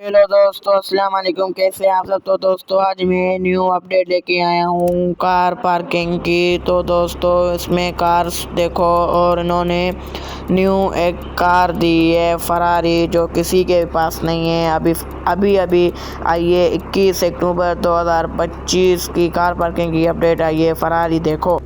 Hello दोस्तों, अस्सलाम वालेकुम। कैसे हैं आप सब। तो दोस्तों आज मैं न्यू अपडेट लेके आया हूँ कार पार्किंग की। तो दोस्तों इसमें कार्स देखो, और इन्होंने न्यू एक कार दी है फरारी, जो किसी के पास नहीं है। अभी आई है 21 अक्टूबर 2025 की कार पार्किंग की अपडेट आई है फरारी देखो।